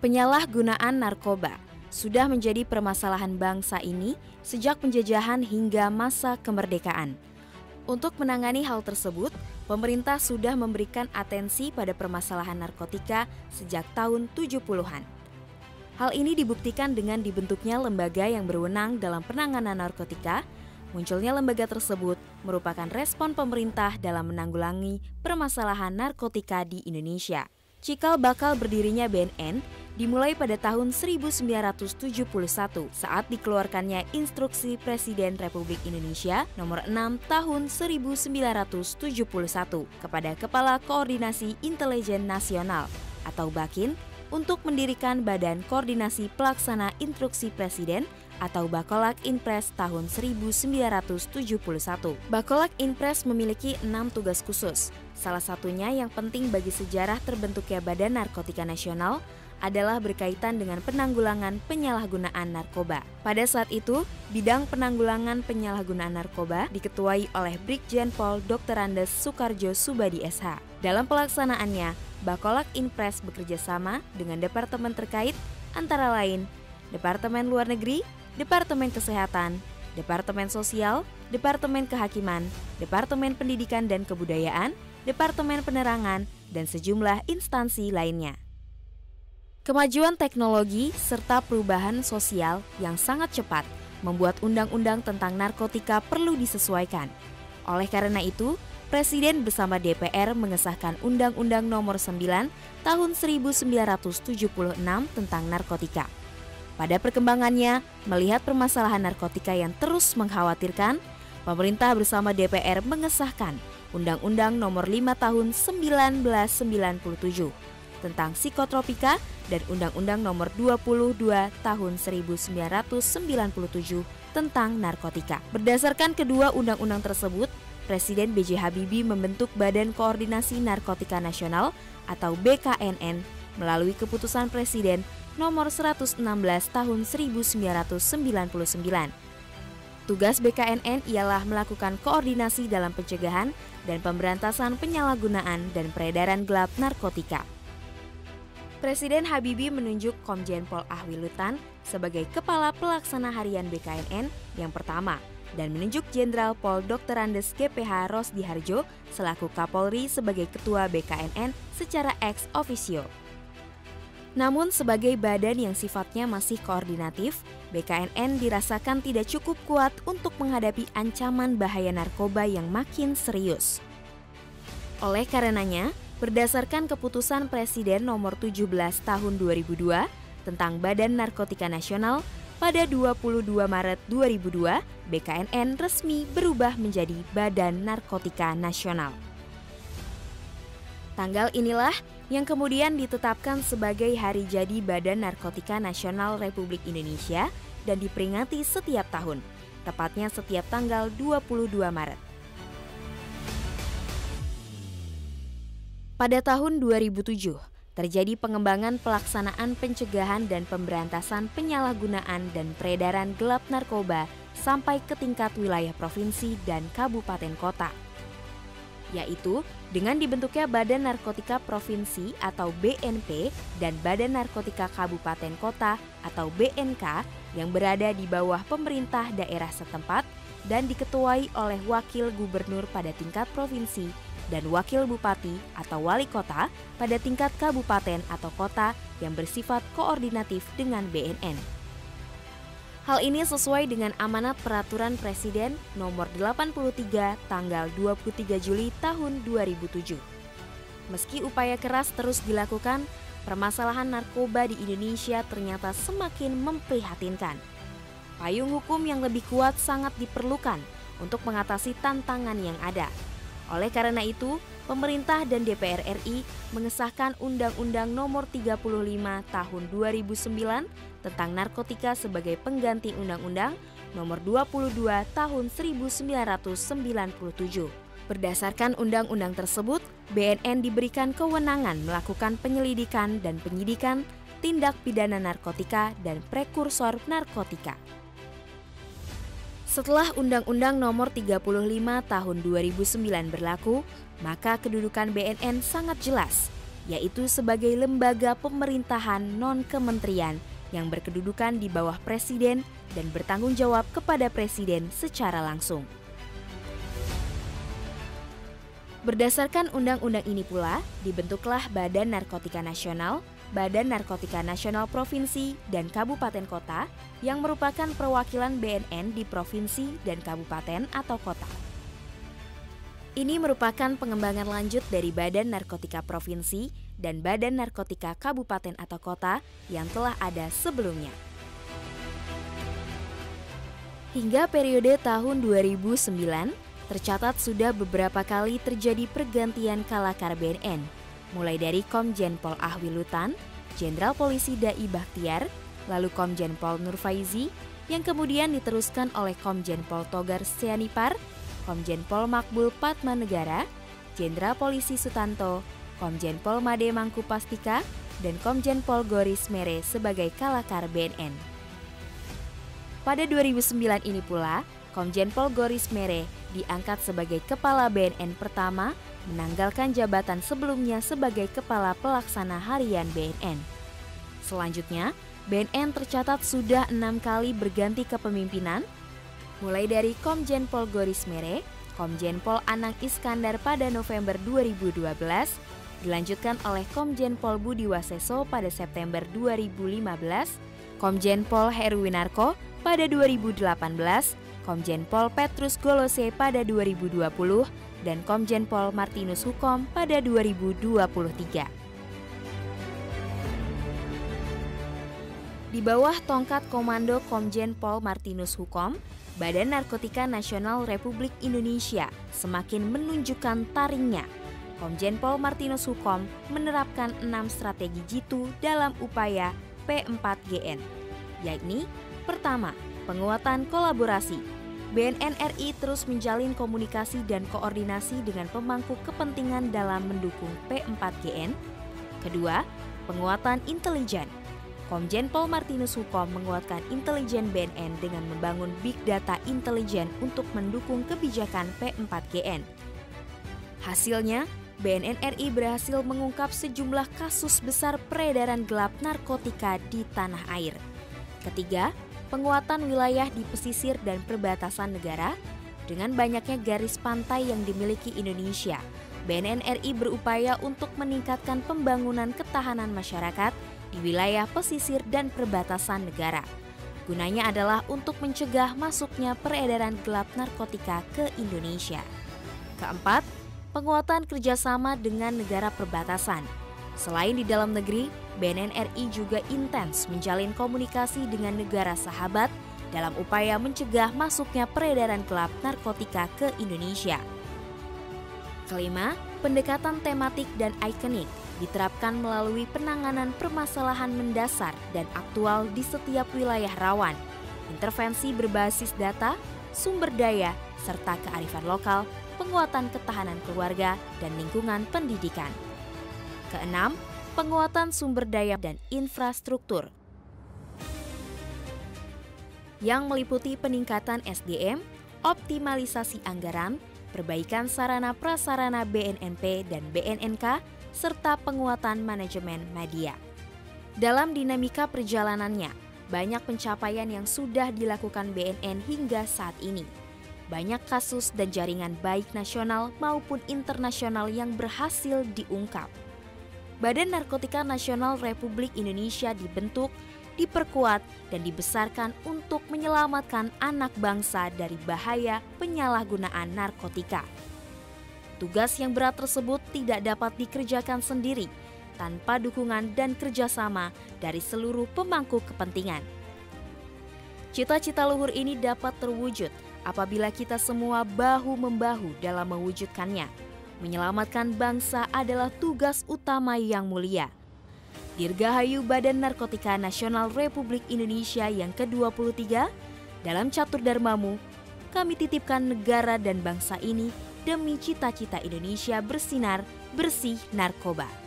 Penyalahgunaan narkoba sudah menjadi permasalahan bangsa ini sejak penjajahan hingga masa kemerdekaan. Untuk menangani hal tersebut, pemerintah sudah memberikan atensi pada permasalahan narkotika sejak tahun 70-an. Hal ini dibuktikan dengan dibentuknya lembaga yang berwenang dalam penanganan narkotika. Munculnya lembaga tersebut merupakan respon pemerintah dalam menanggulangi permasalahan narkotika di Indonesia. Cikal bakal berdirinya BNN dimulai pada tahun 1971 saat dikeluarkannya Instruksi Presiden Republik Indonesia nomor 6 tahun 1971 kepada Kepala Koordinasi Intelijen Nasional atau BAKIN untuk mendirikan Badan Koordinasi Pelaksana Instruksi Presiden atau Bakolak Inpres tahun 1971. Bakolak Inpres memiliki 6 tugas khusus. Salah satunya yang penting bagi sejarah terbentuknya Badan Narkotika Nasional adalah berkaitan dengan penanggulangan penyalahgunaan narkoba. Pada saat itu, bidang penanggulangan penyalahgunaan narkoba diketuai oleh Brigjen Pol Dr. Andes Soekarjo Subadi SH. Dalam pelaksanaannya, Bakolak Inpres bekerja sama dengan departemen terkait antara lain Departemen Luar Negeri, Departemen Kesehatan, Departemen Sosial, Departemen Kehakiman, Departemen Pendidikan dan Kebudayaan, Departemen Penerangan, dan sejumlah instansi lainnya. Kemajuan teknologi serta perubahan sosial yang sangat cepat membuat undang-undang tentang narkotika perlu disesuaikan. Oleh karena itu, Presiden bersama DPR mengesahkan Undang-Undang Nomor 9 Tahun 1976 tentang narkotika. Pada perkembangannya, melihat permasalahan narkotika yang terus mengkhawatirkan, pemerintah bersama DPR mengesahkan Undang-Undang Nomor 5 Tahun 1997 tentang psikotropika dan Undang-Undang Nomor 22 Tahun 1997 tentang narkotika. Berdasarkan kedua undang-undang tersebut, Presiden B.J. Habibie membentuk Badan Koordinasi Narkotika Nasional atau BKNN melalui keputusan Presiden Nomor 116 Tahun 1999. Tugas BKNN ialah melakukan koordinasi dalam pencegahan dan pemberantasan penyalahgunaan dan peredaran gelap narkotika. Presiden Habibie menunjuk Komjen Pol Ahwilutan sebagai Kepala Pelaksana Harian BKNN yang pertama dan menunjuk Jenderal Pol Dr. Andes GPH Rosdiharjo selaku Kapolri sebagai Ketua BKNN secara ex officio. Namun sebagai badan yang sifatnya masih koordinatif, BKNN dirasakan tidak cukup kuat untuk menghadapi ancaman bahaya narkoba yang makin serius. Oleh karenanya, berdasarkan keputusan Presiden Nomor 17 Tahun 2002 tentang Badan Narkotika Nasional, pada 22 Maret 2002, BKNN resmi berubah menjadi Badan Narkotika Nasional. Tanggal inilah yang kemudian ditetapkan sebagai hari jadi Badan Narkotika Nasional Republik Indonesia dan diperingati setiap tahun, tepatnya setiap tanggal 22 Maret. Pada tahun 2007, terjadi pengembangan pelaksanaan pencegahan dan pemberantasan penyalahgunaan dan peredaran gelap narkoba sampai ke tingkat wilayah provinsi dan kabupaten kota, yaitu dengan dibentuknya Badan Narkotika Provinsi atau BNP dan Badan Narkotika Kabupaten Kota atau BNK yang berada di bawah pemerintah daerah setempat dan diketuai oleh Wakil Gubernur pada tingkat provinsi dan Wakil Bupati atau Wali Kota pada tingkat kabupaten atau kota yang bersifat koordinatif dengan BNN. Hal ini sesuai dengan amanat Peraturan Presiden Nomor 83 tanggal 23 Juli tahun 2007. Meski upaya keras terus dilakukan, permasalahan narkoba di Indonesia ternyata semakin memprihatinkan. Payung hukum yang lebih kuat sangat diperlukan untuk mengatasi tantangan yang ada. Oleh karena itu, pemerintah dan DPR RI mengesahkan Undang-Undang Nomor 35 Tahun 2009 tentang narkotika sebagai pengganti Undang-Undang Nomor 22 Tahun 1997. Berdasarkan undang-undang tersebut, BNN diberikan kewenangan melakukan penyelidikan dan penyidikan tindak pidana narkotika dan prekursor narkotika. Setelah Undang-Undang Nomor 35 Tahun 2009 berlaku, maka kedudukan BNN sangat jelas. yaitu sebagai lembaga pemerintahan non-kementerian yang berkedudukan di bawah Presiden dan bertanggung jawab kepada Presiden secara langsung. Berdasarkan undang-undang ini pula, dibentuklah Badan Narkotika Nasional, Badan Narkotika Nasional Provinsi dan Kabupaten Kota yang merupakan perwakilan BNN di provinsi dan kabupaten atau kota. Ini merupakan pengembangan lanjut dari Badan Narkotika Provinsi dan Badan Narkotika Kabupaten atau Kota yang telah ada sebelumnya. Hingga periode tahun 2009, tercatat sudah beberapa kali terjadi pergantian kalakar BNN, mulai dari Komjen Pol Ahwi Lutan, Jenderal Polisi Dai Bakhtiar, lalu Komjen Pol Nurfaizi, yang kemudian diteruskan oleh Komjen Pol Togar Sianipar, Komjen Pol Makbul Padmanegara, Jenderal Polisi Sutanto, Komjen Pol Made Mangkupastika, dan Komjen Pol Goris Mere sebagai kalakar BNN. Pada 2009 ini pula, Komjen Pol Goris Mere diangkat sebagai Kepala BNN pertama, menanggalkan jabatan sebelumnya sebagai Kepala Pelaksana Harian BNN. Selanjutnya, BNN tercatat sudah 6 kali berganti kepemimpinan, mulai dari Komjen Pol Goris Mere, Komjen Pol Anang Iskandar pada November 2012, dilanjutkan oleh Komjen Pol Budi Waseso pada September 2015, Komjen Pol Heruwinarko pada 2018, Komjen Pol Petrus Golose pada 2020, dan Komjen Pol Martinus Hukom pada 2023. Di bawah tongkat komando Komjen Pol Martinus Hukom, Badan Narkotika Nasional Republik Indonesia semakin menunjukkan taringnya. Komjen Pol Martinus Hukom menerapkan 6 strategi jitu dalam upaya P4GN, yakni pertama, penguatan kolaborasi. BNN RI terus menjalin komunikasi dan koordinasi dengan pemangku kepentingan dalam mendukung P4GN. Kedua, penguatan intelijen. Komjen Pol Martinus Hukom menguatkan intelijen BNN dengan membangun big data intelijen untuk mendukung kebijakan P4GN. Hasilnya, BNN RI berhasil mengungkap sejumlah kasus besar peredaran gelap narkotika di tanah air. Ketiga, penguatan wilayah di pesisir dan perbatasan negara. Dengan banyaknya garis pantai yang dimiliki Indonesia, BNN RI berupaya untuk meningkatkan pembangunan ketahanan masyarakat di wilayah pesisir dan perbatasan negara. Gunanya adalah untuk mencegah masuknya peredaran gelap narkotika ke Indonesia. Keempat, penguatan kerjasama dengan negara perbatasan. Selain di dalam negeri, BNN RI juga intens menjalin komunikasi dengan negara sahabat dalam upaya mencegah masuknya peredaran gelap narkotika ke Indonesia. Kelima, pendekatan tematik dan ikonik diterapkan melalui penanganan permasalahan mendasar dan aktual di setiap wilayah rawan, intervensi berbasis data, sumber daya, serta kearifan lokal, penguatan ketahanan keluarga, dan lingkungan pendidikan. Keenam, penguatan sumber daya dan infrastruktur yang meliputi peningkatan SDM, optimalisasi anggaran, perbaikan sarana prasarana BNNP dan BNNK, serta penguatan manajemen media. Dalam dinamika perjalanannya, banyak pencapaian yang sudah dilakukan BNN hingga saat ini. Banyak kasus dan jaringan baik nasional maupun internasional yang berhasil diungkap. Badan Narkotika Nasional Republik Indonesia dibentuk, diperkuat, dan dibesarkan untuk menyelamatkan anak bangsa dari bahaya penyalahgunaan narkotika. Tugas yang berat tersebut tidak dapat dikerjakan sendiri tanpa dukungan dan kerjasama dari seluruh pemangku kepentingan. Cita-cita luhur ini dapat terwujud apabila kita semua bahu-membahu dalam mewujudkannya. Menyelamatkan bangsa adalah tugas utama yang mulia. Dirgahayu Badan Narkotika Nasional Republik Indonesia yang ke-23, dalam catur dharmamu, kami titipkan negara dan bangsa ini demi cita-cita Indonesia bersinar bersih narkoba.